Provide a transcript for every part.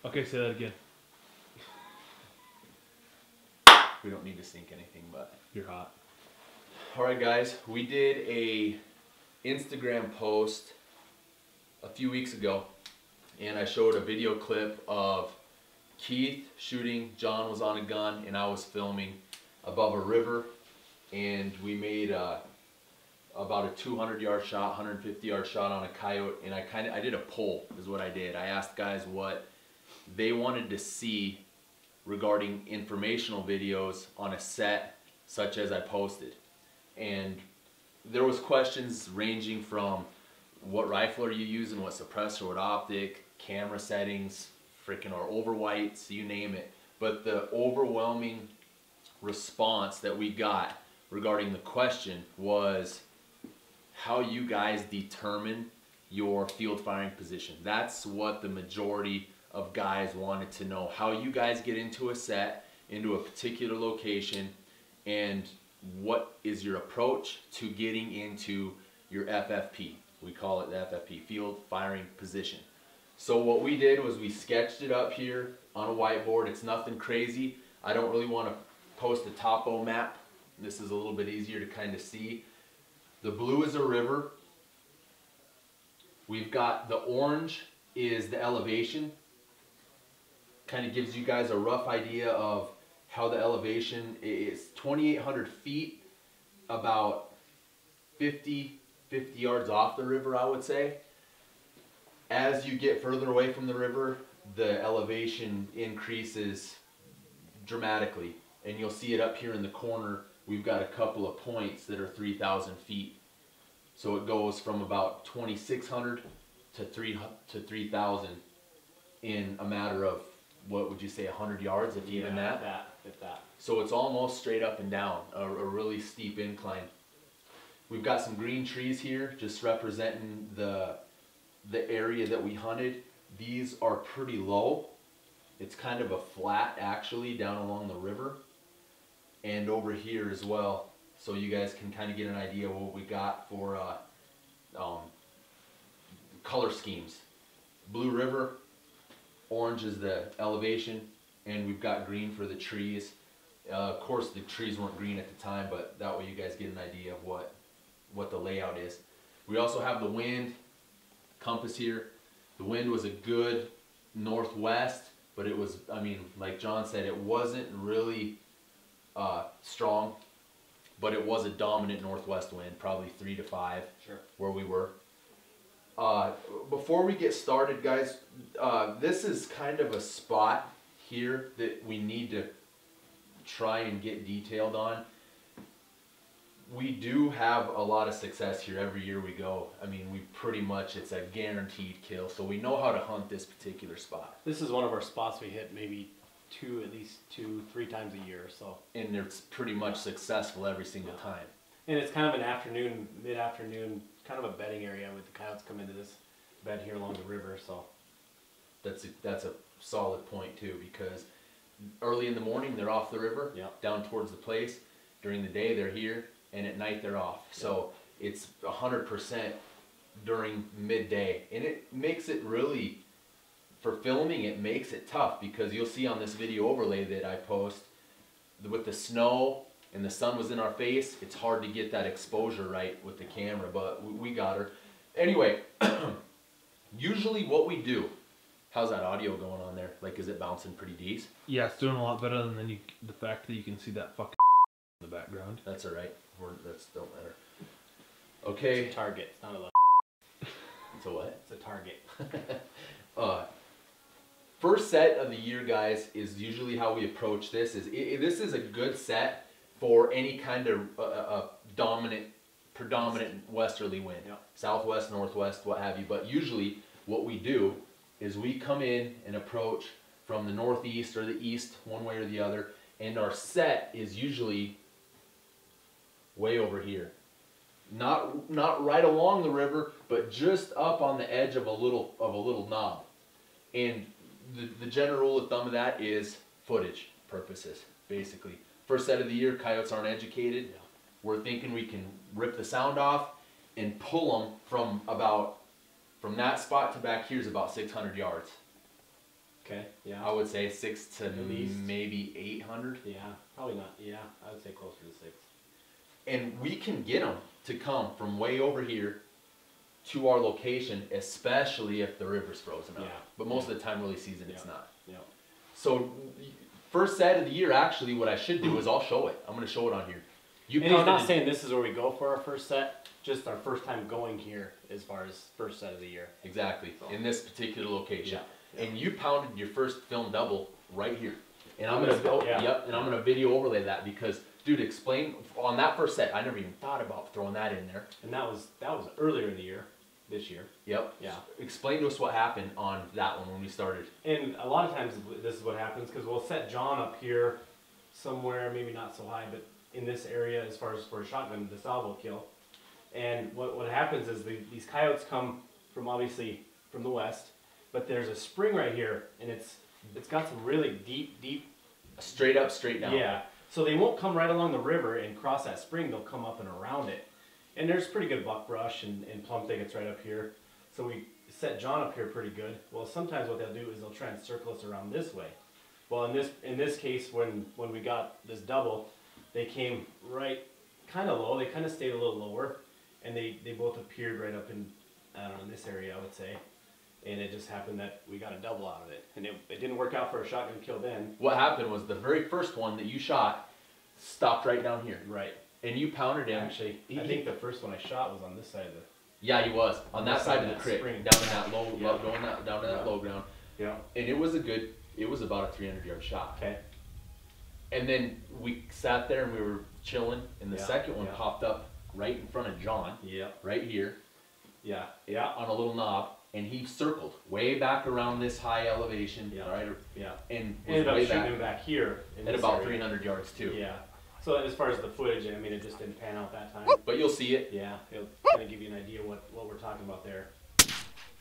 Okay, say that again. We don't need to sync anything, but You're hot. alright guys, we did a Instagram post a few weeks ago, and I showed a video clip of Keith shooting, John was on a gun, and I was filming above a river, and we made about a 200-yard shot, 150-yard shot on a coyote, and I did a poll is what I did. I asked guys what they wanted to see regarding informational videos on a set such as I posted. And there was questions ranging from what rifle are you using, what suppressor, what optic, camera settings, freaking or over whites, you name it. But the overwhelming response that we got regarding the question was how you guys determine your field firing position. That's what the majority of guys wanted to know. How you guys get into a set, into a particular location, and what is your approach to getting into your FFP. We call it the FFP, field firing position. So what we did was we sketched it up here on a whiteboard. It's nothing crazy. I don't really want to post a topo map. This is a little bit easier to kind of see. The blue is a river. We've got the orange is the elevation. Kind of gives you guys a rough idea of how the elevation is. 2,800 feet, about 50 yards off the river, I would say. As you get further away from the river, the elevation increases dramatically, and you'll see it up here in the corner. We've got a couple of points that are 3,000 feet. So it goes from about 2,600 to 3,000 in a matter of, what would you say, 100 yards, if even that? If that. So it's almost straight up and down, a really steep incline. We've got some green trees here, just representing the area that we hunted. These are pretty low. It's kind of a flat, actually, down along the river. And over here as well, so you guys can kind of get an idea of what we got for color schemes. Blue river, orange is the elevation, and we've got green for the trees. Of course, the trees weren't green at the time, but that way you guys get an idea of what the layout is. We also have the wind compass here. The wind was a good northwest, but it was, I mean, like John said, it wasn't really strong, but it was a dominant northwest wind, probably 3 to 5, sure, where we were. Before we get started, guys, this is kind of a spot here that we need to try and get detailed on. We do have a lot of success here every year we go. I mean, we pretty much, it's a guaranteed kill, so we know how to hunt this particular spot. This is one of our spots we hit maybe at least 2-3 times a year, so. And it's pretty much successful every single time. And it's kind of an afternoon, mid-afternoon, kind of a bedding area with the coyotes come into this bed here along the river, so. That's a solid point too, because early in the morning they're off the river, down towards the place. During the day they're here, and at night they're off. So it's 100% during midday, and it makes it really, for filming, it makes it tough, because you'll see on this video overlay that I post, with the snow and the sun was in our face, it's hard to get that exposure right with the camera, but we got her. Anyway, usually what we do, how's that audio going on there? Like, is it bouncing pretty decent? Yeah, it's doing a lot better than the fact that you can see that fucking in the background. That's alright. That don't matter. Okay. It's a target. It's not a It's a what? It's a target. First set of the year, guys, is usually how we approach this. This is a good set for any kind of predominant westerly wind. Yep. Southwest, northwest, what have you. But usually what we do is we come in and approach from the northeast or the east, one way or the other, and our set is usually way over here. Not right along the river, but just up on the edge of a little knob. And the general rule of thumb of that is footage purposes, basically. First set of the year, coyotes aren't educated. Yeah. We're thinking we can rip the sound off and pull them from that spot to back here is about 600 yards. Okay, yeah. I would say 6 to At least. maybe 800. Yeah, probably not. Yeah, I would say closer to 6. And we can get them to come from way over here to our location, especially if the river's frozen up. Yeah. But most of the time, early season, it's Yeah. not. Yeah. So, first set of the year, actually, what I should do is I'll show it. I'm going to show it on here. And he's not saying this is where we go for our first set, just our first time going here as far as first set of the year. Exactly, in this particular location. Yeah. And you pounded your first film double right here. And I'm going to and I'm going to video overlay that because, dude, explain on that first set. I never even thought about throwing that in there. And that was earlier in the year, this year. Yep. Yeah. Explain to us what happened on that one when we started. And a lot of times this is what happens because we'll set John up here somewhere, maybe not so high, but in this area as far as for a shotgun, the salvo kill. And what happens is these coyotes come from obviously from the west, but there's a spring right here, and it's got some really deep. Straight up, straight down. Yeah. So they won't come right along the river and cross that spring. They'll come up and around it. And there's pretty good buckbrush and plum thickets right up here. So we set John up here pretty good. Well, sometimes what they'll do is they'll try and circle us around this way. Well, in this case, when we got this double, they came right kind of low. They kind of stayed a little lower, and they both appeared right up in, I don't know, in this area, I would say. And it just happened that we got a double out of it. And it didn't work out for a shotgun kill then. What happened was the very first one that you shot stopped right down here. Right. And you pounded him. Actually, I think the first one I shot was on this side of the... Yeah, he was. On that side of the creek, spring. down in that low, Yeah. down to that low ground. Yeah. And it was about a 300-yard shot. Okay. And then we sat there and we were chilling, and the Yeah, second one yeah. popped up right in front of John, Yeah. right here, Yeah. Yeah. on a little knob, and he circled way back around this high elevation, Yeah. right? Yeah. And was Ended up way shooting back him back here. In at this about area. 300 yards too. Yeah. So as far as the footage, I mean, it just didn't pan out that time. But you'll see it. Yeah, it'll kind of give you an idea what we're talking about there.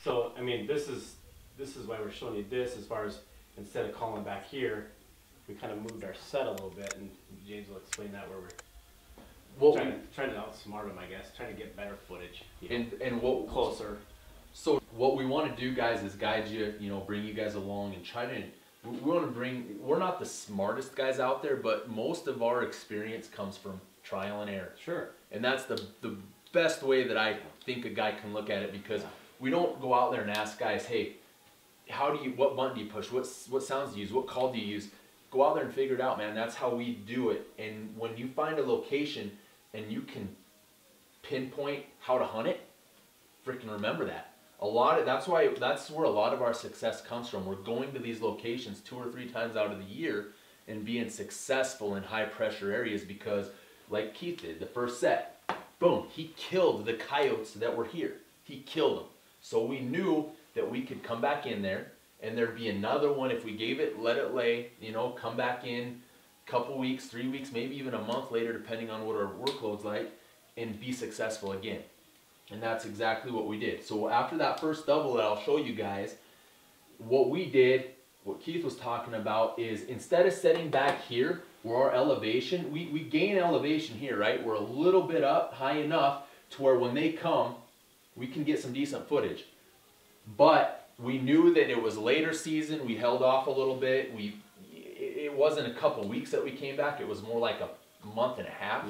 So, I mean, this is why we're showing you this as far as instead of calling back here, we kind of moved our set a little bit, and James will explain that where we're trying to outsmart them, I guess, trying to get better footage. You know, and what closer. So what we want to do, guys, is guide you, bring you guys along and try to. We want to we're not the smartest guys out there, but most of our experience comes from trial and error. Sure. And that's the best way that I think a guy can look at it, because we don't go out there and ask guys, hey, what button do you push? What sounds do you use? What call do you use? Go out there and figure it out, man. That's how we do it. And when you find a location and you can pinpoint how to hunt it, freaking remember that. That's where a lot of our success comes from. We're going to these locations 2 or 3 times out of the year and being successful in high pressure areas because, like Keith did, the first set, boom, he killed the coyotes that were here. He killed them. So we knew that we could come back in there, and there'd be another one if we gave it, let it lay, come back in a couple weeks, 3 weeks, maybe even a month later, depending on what our workload's like, and be successful again. And that's exactly what we did. So after that first double that I'll show you guys, what we did, what Keith was talking about, is instead of setting back here where our elevation, we gain elevation here, right? We're a little bit up high enough to where when they come, we can get some decent footage. But we knew that it was later season. We held off a little bit. It wasn't a couple weeks that we came back. It was more like a month and a half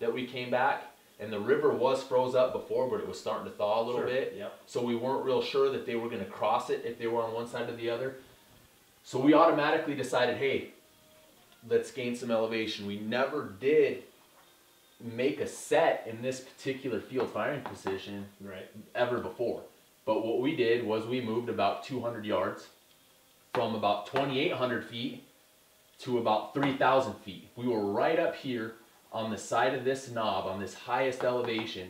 that we came back. And the river was froze up before, but it was starting to thaw a little bit. Yep. So we weren't real sure that they were going to cross it if they were on one side or the other. So we automatically decided, hey, let's gain some elevation. We never did make a set in this particular field firing position ever before. But what we did was we moved about 200 yards from about 2,800 feet to about 3,000 feet. We were right up here on the side of this knob, on this highest elevation.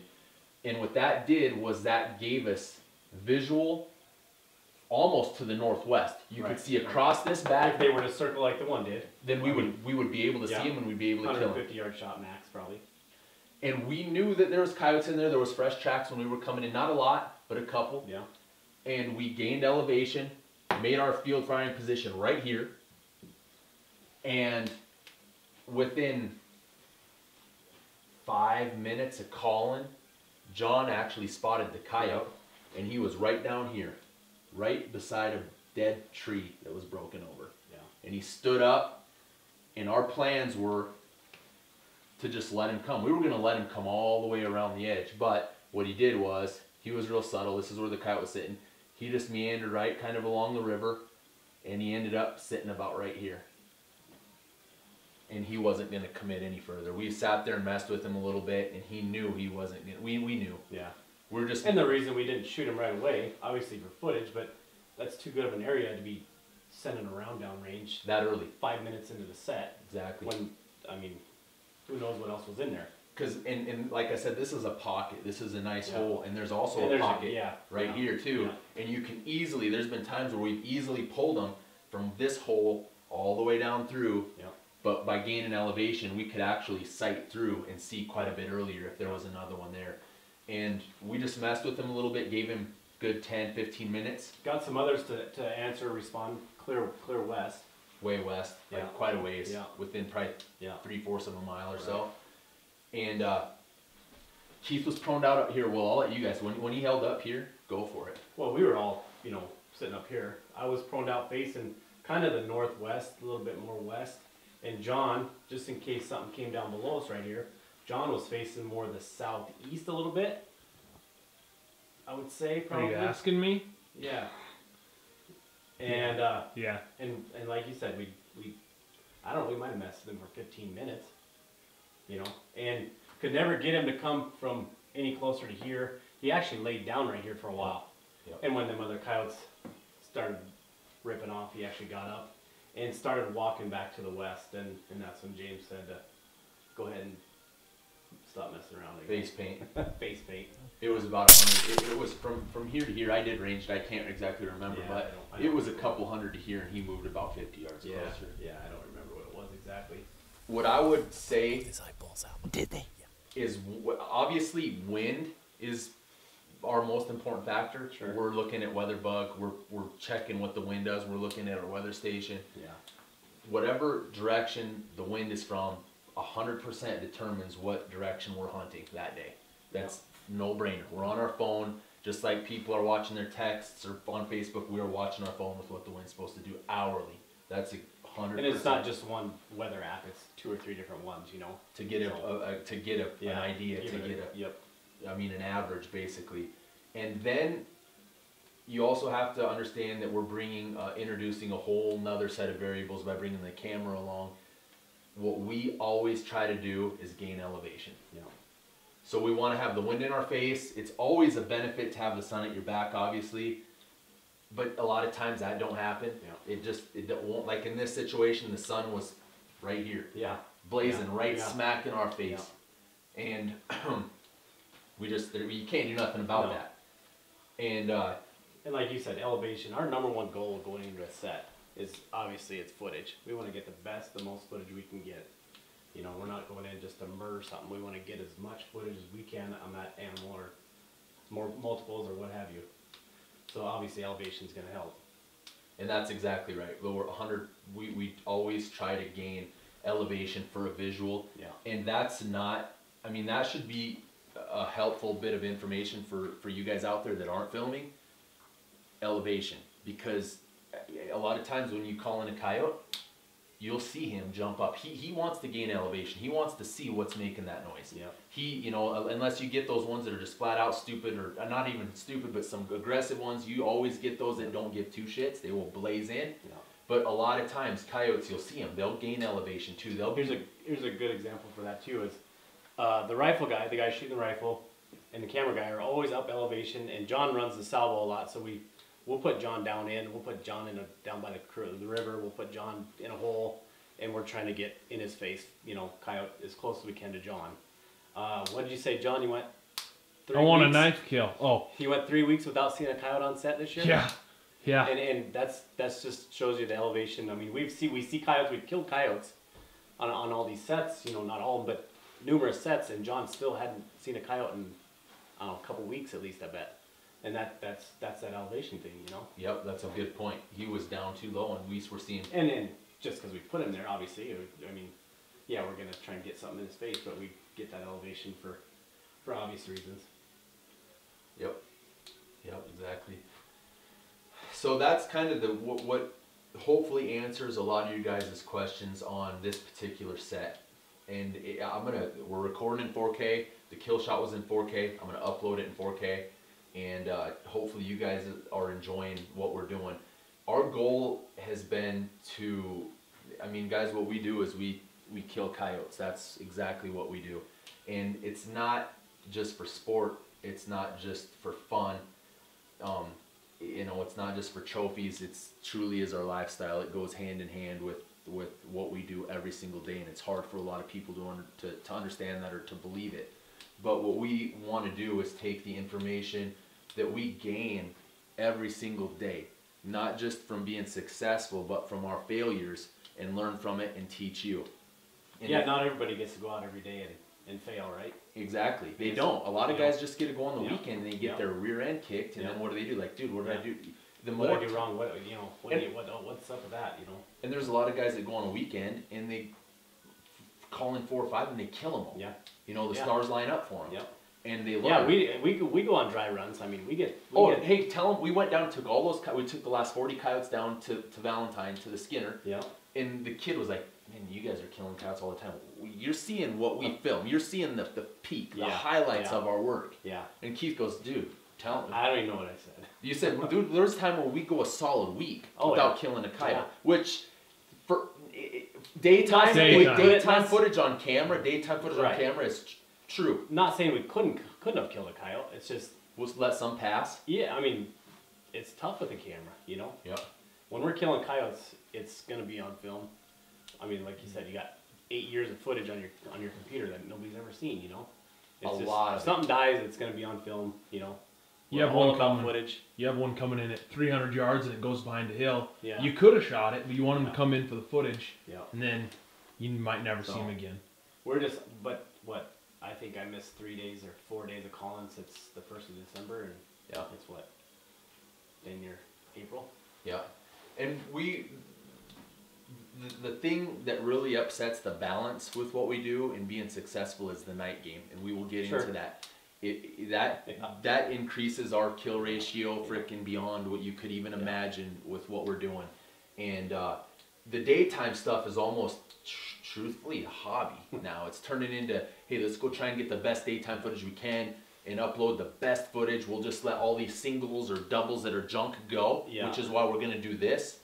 And what that did was that gave us visual almost to the northwest. You could see across this back. If they were to circle like the one did, then we would be able to see them, and we'd be able to kill them. 150-yard shot max, probably. And we knew that there was coyotes in there. There was fresh tracks when we were coming in. Not a lot, but a couple. Yeah. And we gained elevation, made our field firing position right here. And within 5 minutes of calling, John actually spotted the coyote, and he was right down here, right beside dead tree that was broken over. Yeah. And he stood up, and our plans were to just let him come. We were going to let him come all the way around the edge, but what he did was, he was real subtle. This is where the coyote was sitting. He just meandered right kind of along the river, and he ended up sitting about right here. And he wasn't going to commit any further. We sat there and messed with him a little bit, and he knew he wasn't going to. We knew. Yeah. We're just. And the reason we didn't shoot him right away, obviously for footage, but that's too good of an area to be sending around downrange that early. 5 minutes into the set. Exactly. When, I mean, who knows what else was in there. Because, and like I said, this is a pocket. This is a nice hole, and there's also And a pocket right here too. Yeah. And you can easily, there's been times where we've easily pulled them from this hole all the way down through. Yeah. But by gaining elevation, we could actually sight through and see quite a bit earlier if there was another one there. And we just messed with him a little bit, gave him good 10, 15 minutes. Got some others to answer, respond, clear west. Way west, like quite a ways, within probably 3/4 of a mile or so. And Keith was proned out up here. Well, I'll let you guys, when he held up here, go for it. Well, we were all, you know, sitting up here. I was proned out facing kind of the northwest, a little bit more west. And John, just in case something came down below us right here, John was facing more the southeast a little bit. I would say probably. Are you asking me? Yeah. And yeah. And like you said, we I don't know, we might have messed with him for 15 minutes. You know, and could never get him to come from any closer to here. He actually laid down right here for a while. Yep. And when them other coyotes started ripping off, he actually got up and started walking back to the west, and that's when James said to go ahead and stop messing around again. Face paint. Face paint. It was about 100. It was from here to here. I did ranged. I can't exactly remember, but I don't it was a couple hundred to here, and he moved about 50 yards closer. Yeah, I don't remember what it was exactly. What I would say his eyeballs out. Did they? is obviously wind is our most important factor. Sure. We're looking at weather bug. We're checking what the wind does. We're looking at our weather station. Yeah. Whatever direction the wind is from, 100% determines what direction we're hunting that day. That's no brainer. We're on our phone, just like people are watching their texts or on Facebook. We are watching our phone with what the wind's supposed to do hourly. That's 100%. And it's not just one weather app; it's 2 or 3 different ones. You know, to get an idea, Yep. I mean, an average basically. And then you also have to understand that we're introducing a whole nother set of variables by bringing the camera along. What we always try to do is gain elevation. Yeah. So we want to have the wind in our face. It's always a benefit to have the sun at your back, obviously. But a lot of times that don't happen. Yeah. It won't, like in this situation, the sun was right here. Yeah. Blazing smack in our face. Yeah. And you can't do nothing about that. And like you said, elevation, our number one goal going into a set is obviously it's footage. We want to get the most footage we can get. You know, we're not going in just to murder something. We want to get as much footage as we can on that animal or more multiples or what have you. So obviously elevation is going to help. And that's exactly right. We always try to gain elevation for a visual. Yeah. And that's not, I mean, that should be a helpful bit of information for you guys out there that aren't filming. Elevation. Because a lot of times when you call in a coyote, you'll see him jump up. He wants to gain elevation. He wants to see what's making that noise. Yeah. You know, unless you get those ones that are just flat out stupid, or not even stupid, but some aggressive ones, you always get those that don't give two shits. They will blaze in. Yeah. But a lot of times, coyotes, you'll see them. They'll gain elevation too. Here's a good example for that too. Is the rifle guy, the guy shooting the rifle, and the camera guy are always up elevation. And John runs the salvo a lot, so we'll put John down in. We'll put John down by the river. We'll put John in a hole, and we're trying to get in his face. You know, coyote as close as we can to John. What did you say, John? You went 3 weeks? I want a knife kill. Oh. You went 3 weeks without seeing a coyote on set this year? Yeah. Yeah. And that's just shows you the elevation. I mean, we see coyotes. We've killed coyotes on all these sets. You know, not all of them, but numerous sets. And John still hadn't seen a coyote in I don't know, a couple weeks at least, I bet. And that's that elevation thing, you know. Yep, that's a good point. He was down too low, and we were seeing. And then just because we put him there, obviously, I mean, yeah, we're gonna try and get something in his face, but we get that elevation for obvious reasons. Yep. Yep, exactly. So that's kind of what hopefully answers a lot of you guys' questions on this particular set. And we're recording in 4K. The kill shot was in 4K. I'm gonna upload it in 4K, and hopefully you guys are enjoying what we're doing. Our goal has been to, I mean, guys, what we do is we kill coyotes. That's exactly what we do, and it's not just for sport. It's not just for fun. You know, it's not just for trophies. It's truly is our lifestyle. It goes hand in hand with what we do every single day, and it's hard for a lot of people to understand that or to believe it. But what we want to do is take the information that we gain every single day, not just from being successful, but from our failures, and learn from it and teach you. And yeah, not everybody gets to go out every day and fail, right? Exactly. They don't. A lot of guys just get to go on the Yeah. weekend and they get their rear end kicked, and then what do? Like, dude, what did I do? The What more did I do wrong? What's up with that? You know. And there's a lot of guys that go on a weekend and they call in 4 or 5 and they kill them all. Yeah. You know, the Yeah. stars line up for them. Yep. And they learn. Yeah, we go on dry runs. I mean, we get. Hey, tell them we went down, took all those. We took the last 40 coyotes down to Valentine, to the Skinner. Yeah. And the kid was like, "Man, you guys are killing coyotes all the time. You're seeing what we film. You're seeing the peak, the highlights of our work." Yeah. And Keith goes, "Dude, tell him." I don't even know what I said. You said, well, dude, there's a time where we go a solid week without killing a coyote, which for daytime footage on camera, is true. Not saying we couldn't have killed a coyote. It's just We'll let some pass. I mean, it's tough with a camera, you know. Yeah. When we're killing coyotes, it's gonna be on film. I mean, like you said, you got 8 years of footage on your computer that nobody's ever seen, you know. It's if something dies, it's gonna be on film, you know. You have one coming. Footage. You have one coming in at 300 yards and it goes behind a hill. Yeah. You could have shot it, but you want him to come in for the footage. Yeah. And then you might never see him again. We're just, but what? I think I missed 3 days or 4 days of calling since the 1st of December, and it's what? Then near April. Yeah. And the thing that really upsets the balance with what we do and being successful is the night game, and we will get into that. That increases our kill ratio freaking beyond what you could even imagine with what we're doing. And the daytime stuff is almost truthfully a hobby now. It's turning into, hey, let's go try and get the best daytime footage we can and upload the best footage. We'll just let all these singles or doubles that are junk go, which is why we're going to do this.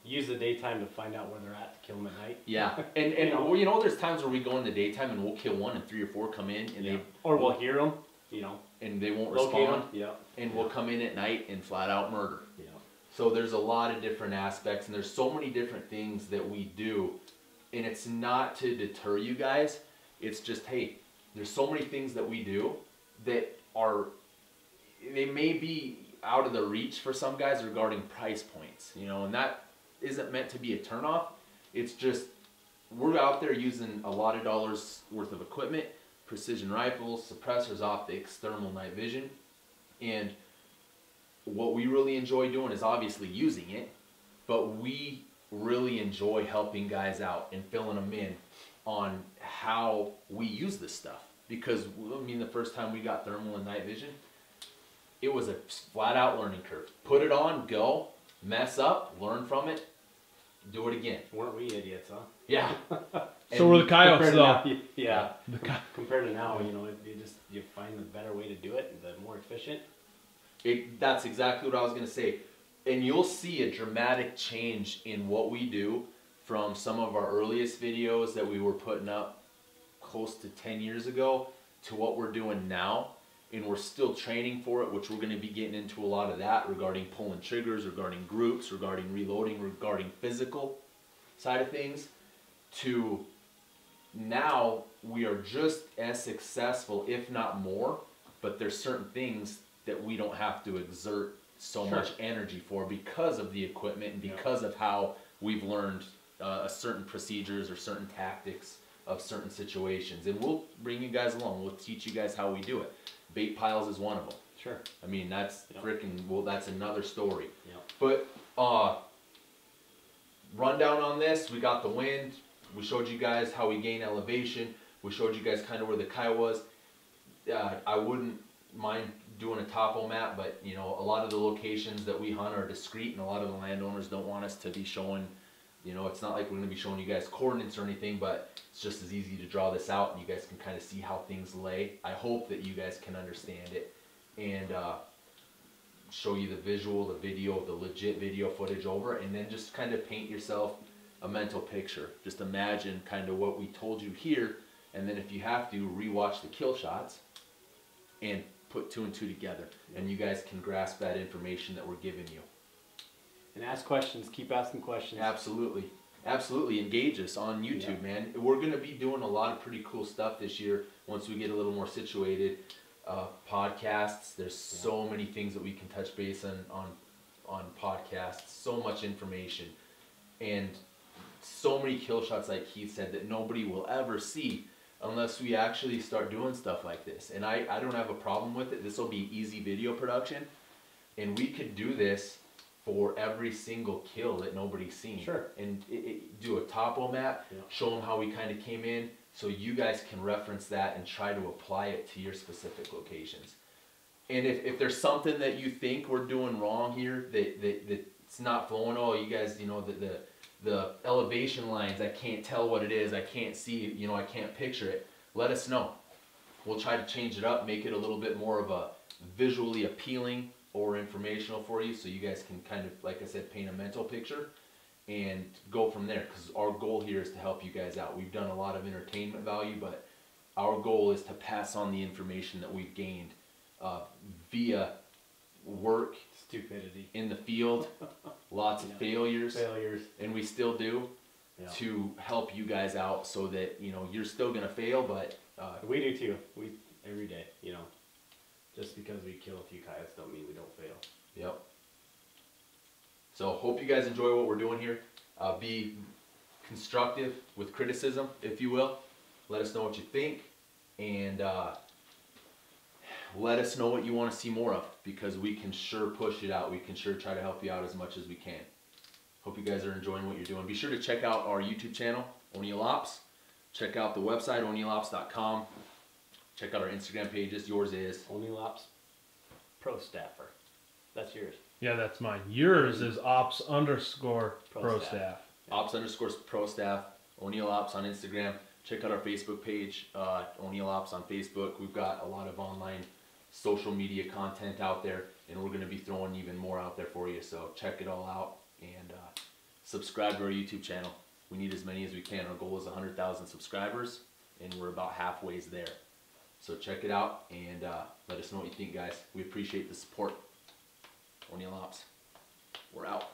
Use the daytime to find out where they're at to kill them at night. Yeah, and you know, there's times where we go in the daytime and we'll kill one and 3 or 4 come in and we'll hear them, you know, and they won't respond. And we'll come in at night and flat out murder. Yeah. So there's a lot of different aspects, and there's so many different things that we do, and it's not to deter you guys. It's just, hey, there's so many things that we do that they may be out of the reach for some guys regarding price points, you know, and that isn't meant to be a turnoff. It's just we're out there using a lot of dollars worth of equipment, precision rifles, suppressors, optics, thermal night vision, and what we really enjoy doing is obviously using it, but we really enjoy helping guys out and filling them in on how we use this stuff. Because, I mean, the first time we got thermal and night vision, it was a flat out learning curve. Put it on, go, mess up, learn from it, do it again. Weren't we idiots, huh? Yeah. So were the coyotes, though. Yeah. Compared to now, you know, you find the better way to do it, the more efficient. That's exactly what I was going to say. And you'll see a dramatic change in what we do from some of our earliest videos that we were putting up close to 10 years ago to what we're doing now. And we're still training for it, which we're going to be getting into a lot of that regarding pulling triggers, regarding groups, regarding reloading, regarding physical side of things. To now, we are just as successful, if not more, but there's certain things that we don't have to exert so much energy for because of the equipment and because of how we've learned certain procedures or certain tactics of certain situations. And we'll bring you guys along. We'll teach you guys how we do it. Bait piles is one of them. Sure. I mean, that's freaking, well, that's another story. Yeah. But rundown on this, we got the wind. We showed you guys how we gain elevation. We showed you guys kind of where the coyote was. I wouldn't mind doing a topo map, but you know, a lot of the locations that we hunt are discreet, and a lot of the landowners don't want us to be showing, you know, it's not like we're gonna be showing you guys coordinates or anything, but it's just as easy to draw this out and you guys can kind of see how things lay. I hope that you guys can understand it and show you the visual, the video, the legit video footage over, and then just kind of paint yourself a mental picture. Just imagine kind of what we told you here, and then if you have to, rewatch the kill shots and put 2 and 2 together, and you guys can grasp that information that we're giving you. And ask questions, keep asking questions. Absolutely. Absolutely. Engage us on YouTube, man. We're going to be doing a lot of pretty cool stuff this year once we get a little more situated. Podcasts, there's so many things that we can touch base on podcasts, so much information, and so many kill shots, like Keith said, that nobody will ever see unless we actually start doing stuff like this. And I don't have a problem with it. This will be easy video production, and we could do this for every single kill that nobody's seen. Sure. And do a topo map, show them how we kind of came in, so you guys can reference that and try to apply it to your specific locations. And if there's something that you think we're doing wrong here, that's not flowing, oh, you guys, you know, the elevation lines, I can't tell what it is, I can't see, you know, I can't picture it, let us know. We'll try to change it up, make it a little bit more of a visually appealing or informational for you, so you guys can kind of, like I said, paint a mental picture and go from there, because our goal here is to help you guys out. We've done a lot of entertainment value, but our goal is to pass on the information that we've gained via work, stupidity in the field, lots of failures, and we still do, to help you guys out, so that, you know, you're still gonna fail, but we do too. We every day, you know. Just because we kill a few coyotes don't mean we don't fail. Yep. So hope you guys enjoy what we're doing here. Be constructive with criticism, if you will. Let us know what you think, and let us know what you want to see more of, because we can sure push it out. We can sure try to help you out as much as we can. Hope you guys are enjoying what you're doing. Be sure to check out our YouTube channel, O'Neill Ops. Check out the website, o'neillops.com. Check out our Instagram pages. Yours is O'Neill Ops Pro Staffer. That's yours. Yeah, that's mine. Yours is ops_pro staff. Ops_pro staff. O'Neill Ops on Instagram. Check out our Facebook page, O'Neill Ops on Facebook. We've got a lot of online social media content out there, and we're going to be throwing even more out there for you. So check it all out, and subscribe to our YouTube channel. We need as many as we can. Our goal is 100,000 subscribers, and we're about halfway there. So check it out, and let us know what you think, guys. We appreciate the support. O'Neill Ops. We're out.